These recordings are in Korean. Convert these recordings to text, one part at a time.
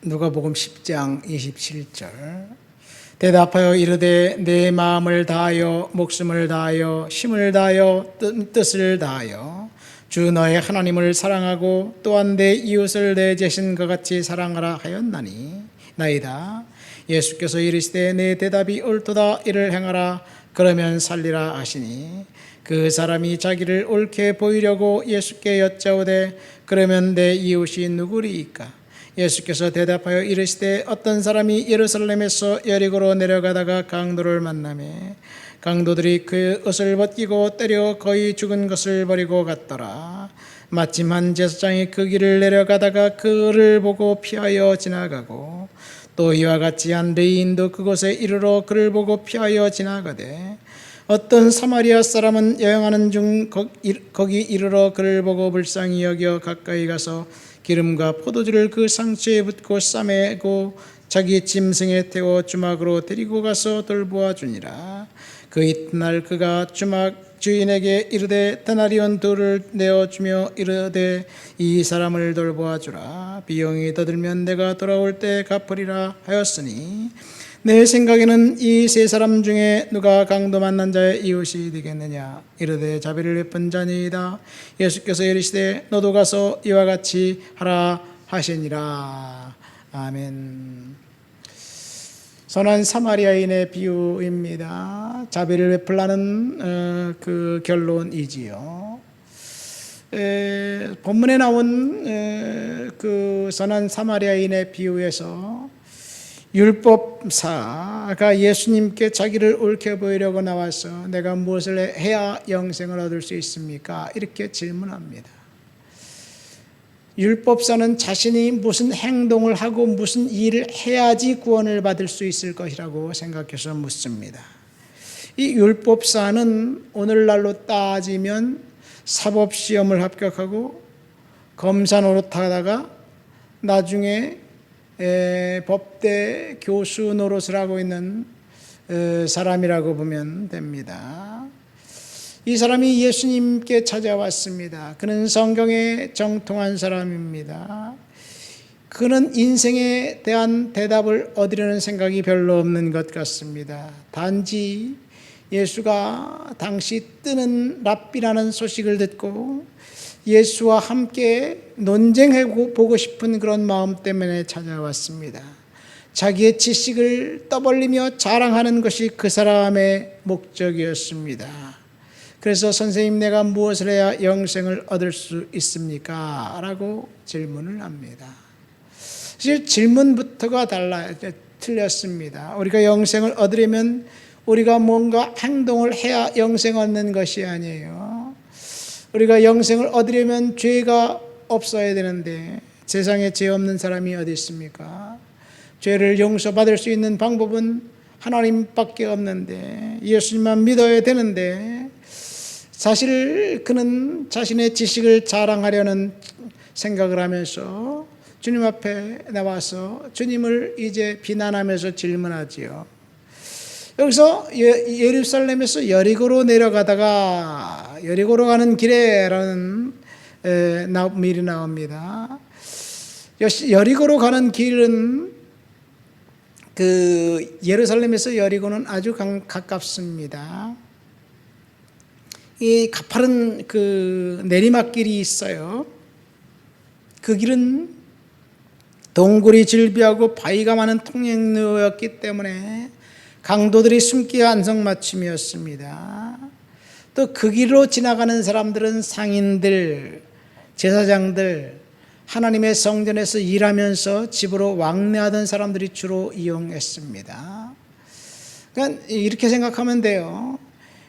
누가복음 10장 27절. 대답하여 이르되 내 마음을 다하여 목숨을 다하여 힘을 다하여 뜻을 다하여 주 너의 하나님을 사랑하고 또한 내 이웃을 내 자신과 같이 사랑하라 하였나니 나이다. 예수께서 이르시되 내 대답이 옳도다. 이를 행하라. 그러면 살리라 하시니 그 사람이 자기를 옳게 보이려고 예수께 여짜오되 그러면 내 이웃이 누구리이까? 예수께서 대답하여 이르시되 어떤 사람이 예루살렘에서 여리고로 내려가다가 강도를 만나매 강도들이 그 옷을 벗기고 때려 거의 죽은 것을 버리고 갔더라. 마침 한 제사장이 그 길을 내려가다가 그를 보고 피하여 지나가고 또 이와 같이 한 레위인도 그곳에 이르러 그를 보고 피하여 지나가되 어떤 사마리아 사람은 여행하는 중 거기 이르러 그를 보고 불쌍히 여겨 가까이 가서 기름과 포도주를 그 상처에 붓고 싸매고 자기 짐승에 태워 주막으로 데리고 가서 돌보아 주니라. 그 이튿날 그가 주막 주인에게 이르되 데나리온 둘을 내어주며 이르되 이 사람을 돌보아 주라. 비용이 더 들면 내가 돌아올 때 갚으리라 하였으니 내 생각에는 이 세 사람 중에 누가 강도 만난 자의 이웃이 되겠느냐? 이르되 자비를 베푼 자니이다. 예수께서 이르시되 너도 가서 이와 같이 하라 하시니라. 아멘. 선한 사마리아인의 비유입니다. 자비를 베풀라는 그 결론이지요. 본문에 나온 그 선한 사마리아인의 비유에서 율법사가 예수님께 자기를 옳게 보이려고 나와서 내가 무엇을 해야 영생을 얻을 수 있습니까? 이렇게 질문합니다. 율법사는 자신이 무슨 행동을 하고 무슨 일을 해야지 구원을 받을 수 있을 것이라고 생각해서 묻습니다. 이 율법사는 오늘날로 따지면 사법시험을 합격하고 검사 노릇하다가 나중에 법대 교수 노릇을 하고 있는 사람이라고 보면 됩니다. 이 사람이 예수님께 찾아왔습니다. 그는 성경에 정통한 사람입니다. 그는 인생에 대한 대답을 얻으려는 생각이 별로 없는 것 같습니다. 단지 예수가 당시 뜨는 랍비라는 소식을 듣고 예수와 함께 논쟁해 보고 싶은 그런 마음 때문에 찾아왔습니다. 자기의 지식을 떠벌리며 자랑하는 것이 그 사람의 목적이었습니다. 그래서 선생님 내가 무엇을 해야 영생을 얻을 수 있습니까? 라고 질문을 합니다. 사실 질문부터가 틀렸습니다. 우리가 영생을 얻으려면 우리가 뭔가 행동을 해야 영생 얻는 것이 아니에요. 우리가 영생을 얻으려면 죄가 없어야 되는데 세상에 죄 없는 사람이 어디 있습니까? 죄를 용서받을 수 있는 방법은 하나님밖에 없는데 예수님만 믿어야 되는데 사실 그는 자신의 지식을 자랑하려는 생각을 하면서 주님 앞에 나와서 주님을 이제 비난하면서 질문하지요. 여기서 예루살렘에서 여리고로 내려가다가 여리고로 가는 길에라는 미리 나옵니다. 여리고로 가는 길은 그 예루살렘에서 여리고는 아주 가깝습니다. 이 가파른 그 내리막길이 있어요. 그 길은 동굴이 질비하고 바위가 많은 통행로였기 때문에 강도들이 숨기가 안성맞춤이었습니다. 또 그 길로 지나가는 사람들은 상인들, 제사장들, 하나님의 성전에서 일하면서 집으로 왕래하던 사람들이 주로 이용했습니다. 그러니까 이렇게 생각하면 돼요.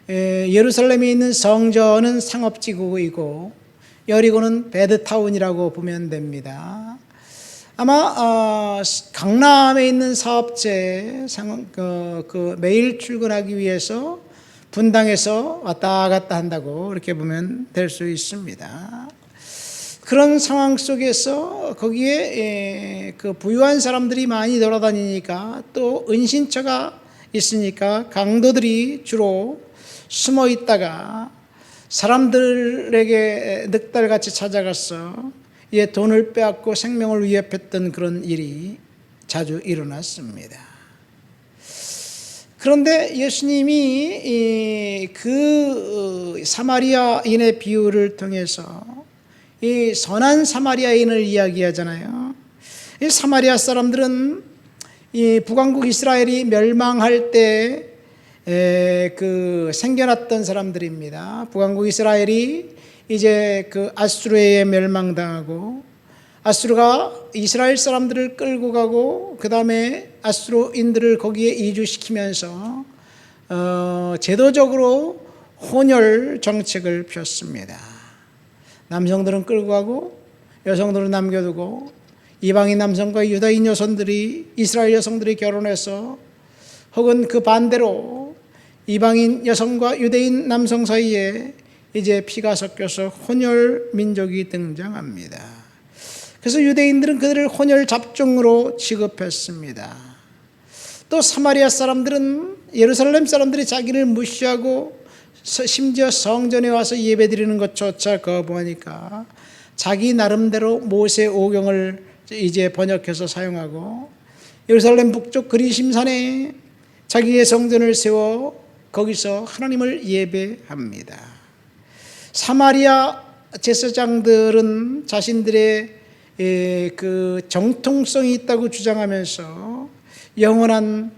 예루살렘에 있는 성전은 상업지구이고 여리고는 배드타운이라고 보면 됩니다. 아마 강남에 있는 사업체 매일 출근하기 위해서 분당에서 왔다 갔다 한다고 이렇게 보면 될 수 있습니다. 그런 상황 속에서 거기에 그 부유한 사람들이 많이 돌아다니니까 또 은신처가 있으니까 강도들이 주로 숨어 있다가 사람들에게 늑달같이 찾아가서 돈을 빼앗고 생명을 위협했던 그런 일이 자주 일어났습니다. 그런데 예수님이 그 사마리아인의 비유를 통해서 이 선한 사마리아인을 이야기하잖아요. 이 사마리아 사람들은 이 북왕국 이스라엘이 멸망할 때 생겨났던 사람들입니다. 북왕국 이스라엘이 이제 그 아수르에 멸망당하고 아수르가 이스라엘 사람들을 끌고 가고 그 다음에 아수르인들을 거기에 이주시키면서 제도적으로 혼혈 정책을 폈습니다. 남성들은 끌고 가고 여성들은 남겨두고 이방인 남성과 유다인 여성들이 이스라엘 여성들이 결혼해서 혹은 그 반대로 이방인 여성과 유대인 남성 사이에 이제 피가 섞여서 혼혈 민족이 등장합니다. 그래서 유대인들은 그들을 혼혈 잡종으로 취급했습니다. 또 사마리아 사람들은 예루살렘 사람들이 자기를 무시하고 심지어 성전에 와서 예배드리는 것조차 거부하니까 자기 나름대로 모세 오경을 이제 번역해서 사용하고 예루살렘 북쪽 그리심산에 자기의 성전을 세워 거기서 하나님을 예배합니다. 사마리아 제사장들은 자신들의 그 정통성이 있다고 주장하면서 영원한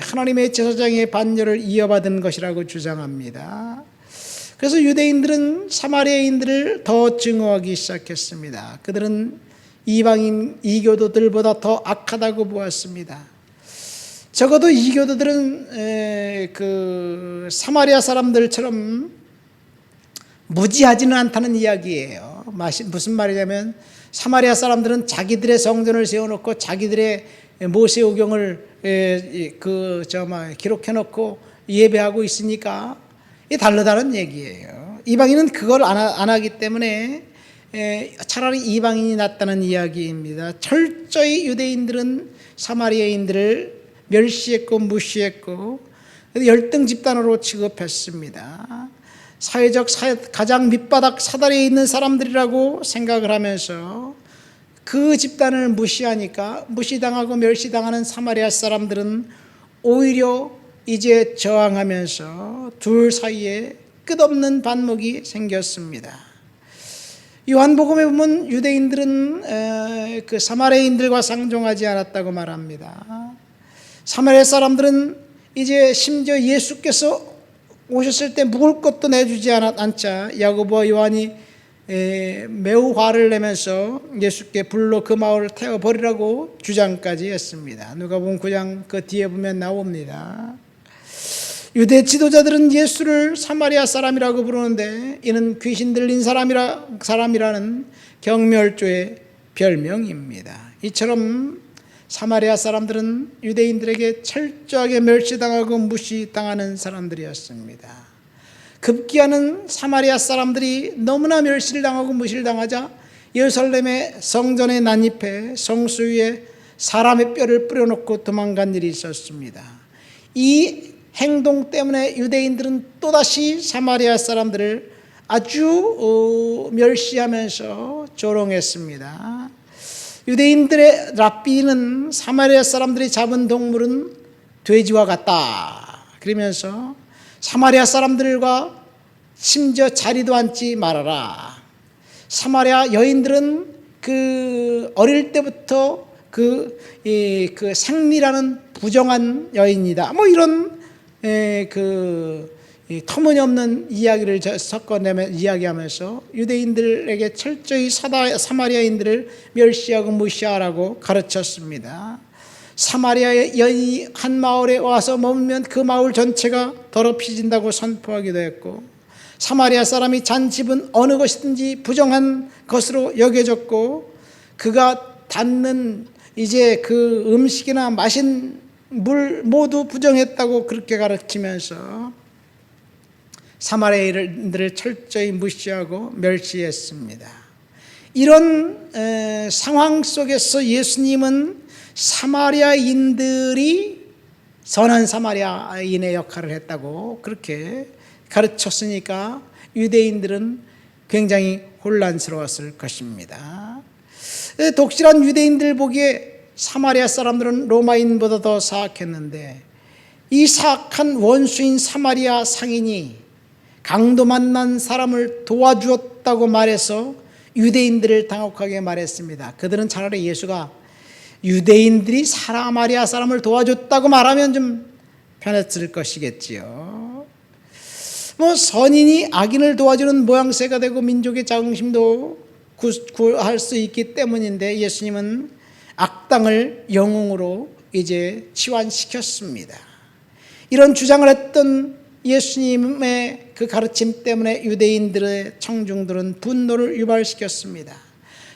하나님의 제사장의 반열을 이어받은 것이라고 주장합니다. 그래서 유대인들은 사마리아인들을 더 증오하기 시작했습니다. 그들은 이방인 이교도들보다 더 악하다고 보았습니다. 적어도 이교도들은 그 사마리아 사람들처럼 무지하지는 않다는 이야기예요. 무슨 말이냐면 사마리아 사람들은 자기들의 성전을 세워놓고 자기들의 모세오경을 기록해놓고 예배하고 있으니까 이 다르다는 얘기예요. 이방인은 그걸 안 하기 때문에 차라리 이방인이 낫다는 이야기입니다. 철저히 유대인들은 사마리아인들을 멸시했고 무시했고 열등 집단으로 취급했습니다. 사회적 가장 밑바닥 사다리에 있는 사람들이라고 생각을 하면서 그 집단을 무시하니까 무시당하고 멸시당하는 사마리아 사람들은 오히려 이제 저항하면서 둘 사이에 끝없는 반목이 생겼습니다. 요한복음에 보면 유대인들은 그 사마리아인들과 상종하지 않았다고 말합니다. 사마리아 사람들은 이제 심지어 예수께서 오셨을 때 묵을 것도 내주지 않자 야고보와 요한이 매우 화를 내면서 예수께 불로 그 마을을 태워버리라고 주장까지 했습니다. 누가복음 9장 그 뒤에 보면 나옵니다. 유대 지도자들은 예수를 사마리아 사람이라고 부르는데 이는 귀신 들린 사람이라는 경멸조의 별명입니다. 이처럼 사마리아 사람들은 유대인들에게 철저하게 멸시당하고 무시당하는 사람들이었습니다. 급기야는 사마리아 사람들이 너무나 멸시를 당하고 무시를 당하자 예루살렘의 성전에 난입해 성수 위에 사람의 뼈를 뿌려놓고 도망간 일이 있었습니다. 이 행동 때문에 유대인들은 또다시 사마리아 사람들을 아주 멸시하면서 조롱했습니다. 유대인들의 랍비는 사마리아 사람들이 잡은 동물은 돼지와 같다 그러면서 사마리아 사람들과 심지어 자리도 앉지 말아라. 사마리아 여인들은 그 어릴 때부터 그 생리라는 부정한 여인이다. 뭐 이런 터무니없는 이야기를 이야기하면서 유대인들에게 철저히 사마리아인들을 멸시하고 무시하라고 가르쳤습니다. 사마리아의 여인이 한 마을에 와서 머물면 그 마을 전체가 더럽혀진다고 선포하기도 했고 사마리아 사람이 잔 집은 어느 것이든지 부정한 것으로 여겨졌고 그가 닿는 이제 그 음식이나 마신 물 모두 부정했다고 그렇게 가르치면서 사마리아인들을 철저히 무시하고 멸시했습니다. 이런 상황 속에서 예수님은 사마리아인들이 선한 사마리아인의 역할을 했다고 그렇게 가르쳤으니까 유대인들은 굉장히 혼란스러웠을 것입니다. 독실한 유대인들 보기에 사마리아 사람들은 로마인보다 더 사악했는데 이 사악한 원수인 사마리아 상인이 강도 만난 사람을 도와주었다고 말해서 유대인들을 당혹하게 말했습니다. 그들은 차라리 예수가 유대인들이 사마리아 사람을 도와줬다고 말하면 좀 편했을 것이겠지요. 선인이 악인을 도와주는 모양새가 되고 민족의 자긍심도 구할 수 있기 때문인데 예수님은 악당을 영웅으로 이제 치환시켰습니다. 이런 주장을 했던 예수님의 그 가르침 때문에 유대인들의 청중들은 분노를 유발시켰습니다.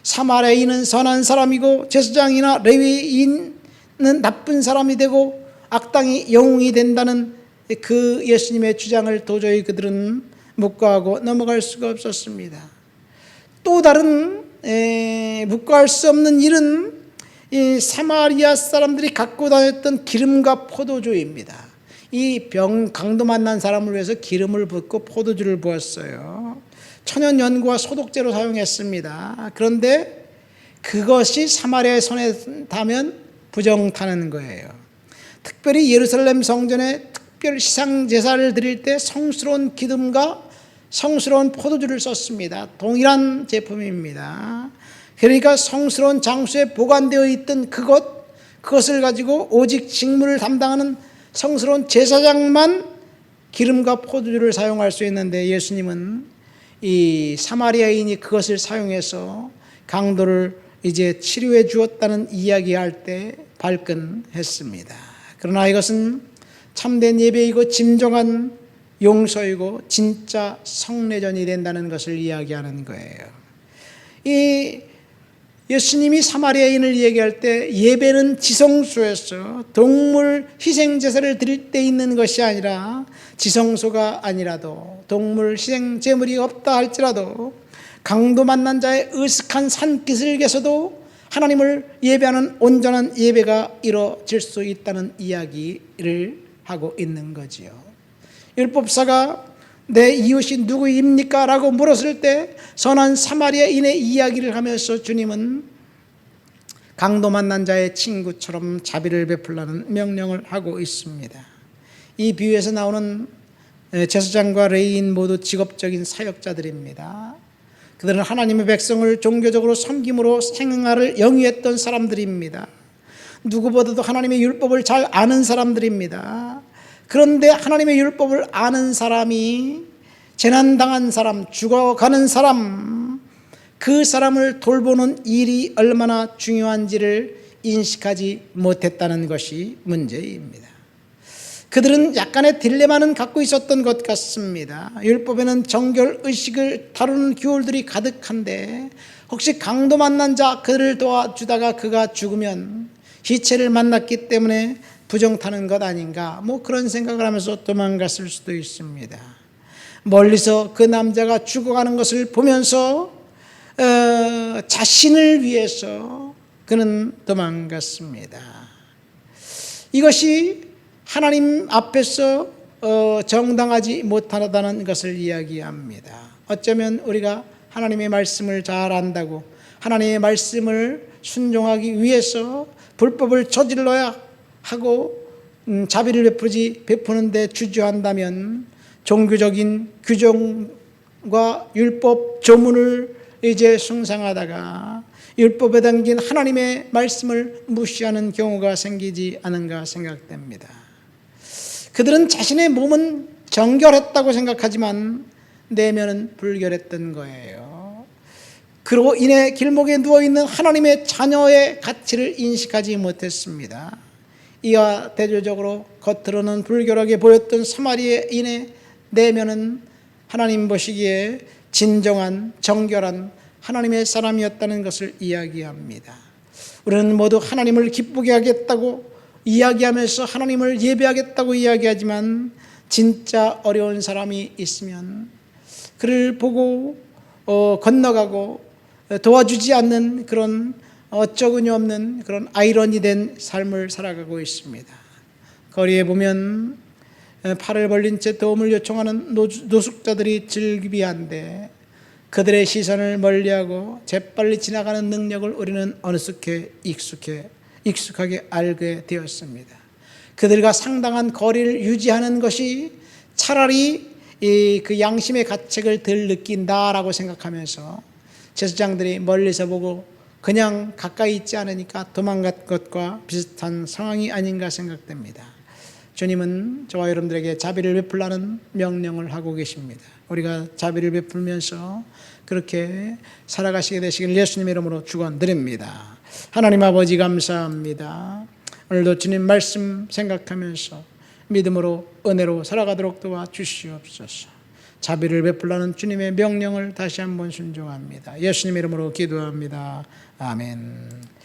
사마리아인은 선한 사람이고 제사장이나 레위인은 나쁜 사람이 되고 악당이 영웅이 된다는 그 예수님의 주장을 도저히 그들은 묵과하고 넘어갈 수가 없었습니다. 또 다른 묵과할 수 없는 일은 이 사마리아 사람들이 갖고 다녔던 기름과 포도주입니다. 이 강도 만난 사람을 위해서 기름을 붓고 포도주를 부었어요. 천연 연고와 소독제로 사용했습니다. 그런데 그것이 사마리아의 손에 닿으면 부정타는 거예요. 특별히 예루살렘 성전에 특별 시상 제사를 드릴 때 성스러운 기름과 성스러운 포도주를 썼습니다. 동일한 제품입니다. 그러니까 성스러운 장소에 보관되어 있던 그것을 가지고 오직 직무를 담당하는 성스러운 제사장만 기름과 포도주를 사용할 수 있는데 예수님은 이 사마리아인이 그것을 사용해서 강도를 이제 치료해 주었다는 이야기할 때 발끈했습니다. 그러나 이것은 참된 예배이고 진정한 용서이고 진짜 성례전이 된다는 것을 이야기하는 거예요. 이 예수님이 사마리아인을 얘기할 때 예배는 지성소에서 동물 희생제사를 드릴 때 있는 것이 아니라 지성소가 아니라도 동물 희생제물이 없다 할지라도 강도 만난 자의 으슥한 산기슭에서도 하나님을 예배하는 온전한 예배가 이루어질 수 있다는 이야기를 하고 있는 거지요. 율법사가 내 이웃이 누구입니까? 라고 물었을 때 선한 사마리아인의 이야기를 하면서 주님은 강도 만난 자의 친구처럼 자비를 베풀라는 명령을 하고 있습니다. 이 비유에서 나오는 제사장과 레위인 모두 직업적인 사역자들입니다. 그들은 하나님의 백성을 종교적으로 섬김으로 생활을 영위했던 사람들입니다. 누구보다도 하나님의 율법을 잘 아는 사람들입니다. 그런데 하나님의 율법을 아는 사람이 재난당한 사람, 죽어가는 사람, 그 사람을 돌보는 일이 얼마나 중요한지를 인식하지 못했다는 것이 문제입니다. 그들은 약간의 딜레마는 갖고 있었던 것 같습니다. 율법에는 정결의식을 다루는 규율들이 가득한데 혹시 강도 만난 자 그를 도와주다가 그가 죽으면 시체를 만났기 때문에 부정타는 것 아닌가, 그런 생각을 하면서 도망갔을 수도 있습니다. 멀리서 그 남자가 죽어가는 것을 보면서 자신을 위해서 그는 도망갔습니다. 이것이 하나님 앞에서 정당하지 못하다는 것을 이야기합니다. 어쩌면 우리가 하나님의 말씀을 잘 안다고 하나님의 말씀을 순종하기 위해서 불법을 저질러야 하고 자비를 베푸는데 주저한다면 종교적인 규정과 율법 조문을 이제 숭상하다가 율법에 담긴 하나님의 말씀을 무시하는 경우가 생기지 않은가 생각됩니다. 그들은 자신의 몸은 정결했다고 생각하지만 내면은 불결했던 거예요. 그로 인해 길목에 누워있는 하나님의 자녀의 가치를 인식하지 못했습니다. 이와 대조적으로 겉으로는 불결하게 보였던 사마리아인의 내면은 하나님 보시기에 진정한 정결한 하나님의 사람이었다는 것을 이야기합니다. 우리는 모두 하나님을 기쁘게 하겠다고 이야기하면서 하나님을 예배하겠다고 이야기하지만 진짜 어려운 사람이 있으면 그를 보고 건너가고 도와주지 않는 그런 어처구니 없는 그런 아이러니된 삶을 살아가고 있습니다. 거리에 보면 팔을 벌린 채 도움을 요청하는 노숙자들이 즐비한데 그들의 시선을 멀리하고 재빨리 지나가는 능력을 우리는 어느새 익숙해 익숙하게 알게 되었습니다. 그들과 상당한 거리를 유지하는 것이 차라리 그 양심의 가책을 덜 느낀다라고 생각하면서 제사장들이 멀리서 보고 그냥 가까이 있지 않으니까 도망간 것과 비슷한 상황이 아닌가 생각됩니다. 주님은 저와 여러분들에게 자비를 베풀라는 명령을 하고 계십니다. 우리가 자비를 베풀면서 그렇게 살아가시게 되시길 예수님의 이름으로 축원드립니다. 하나님 아버지 감사합니다. 오늘도 주님 말씀 생각하면서 믿음으로 은혜로 살아가도록 도와주시옵소서. 자비를 베풀라는 주님의 명령을 다시 한번 순종합니다. 예수님의 이름으로 기도합니다. 아멘.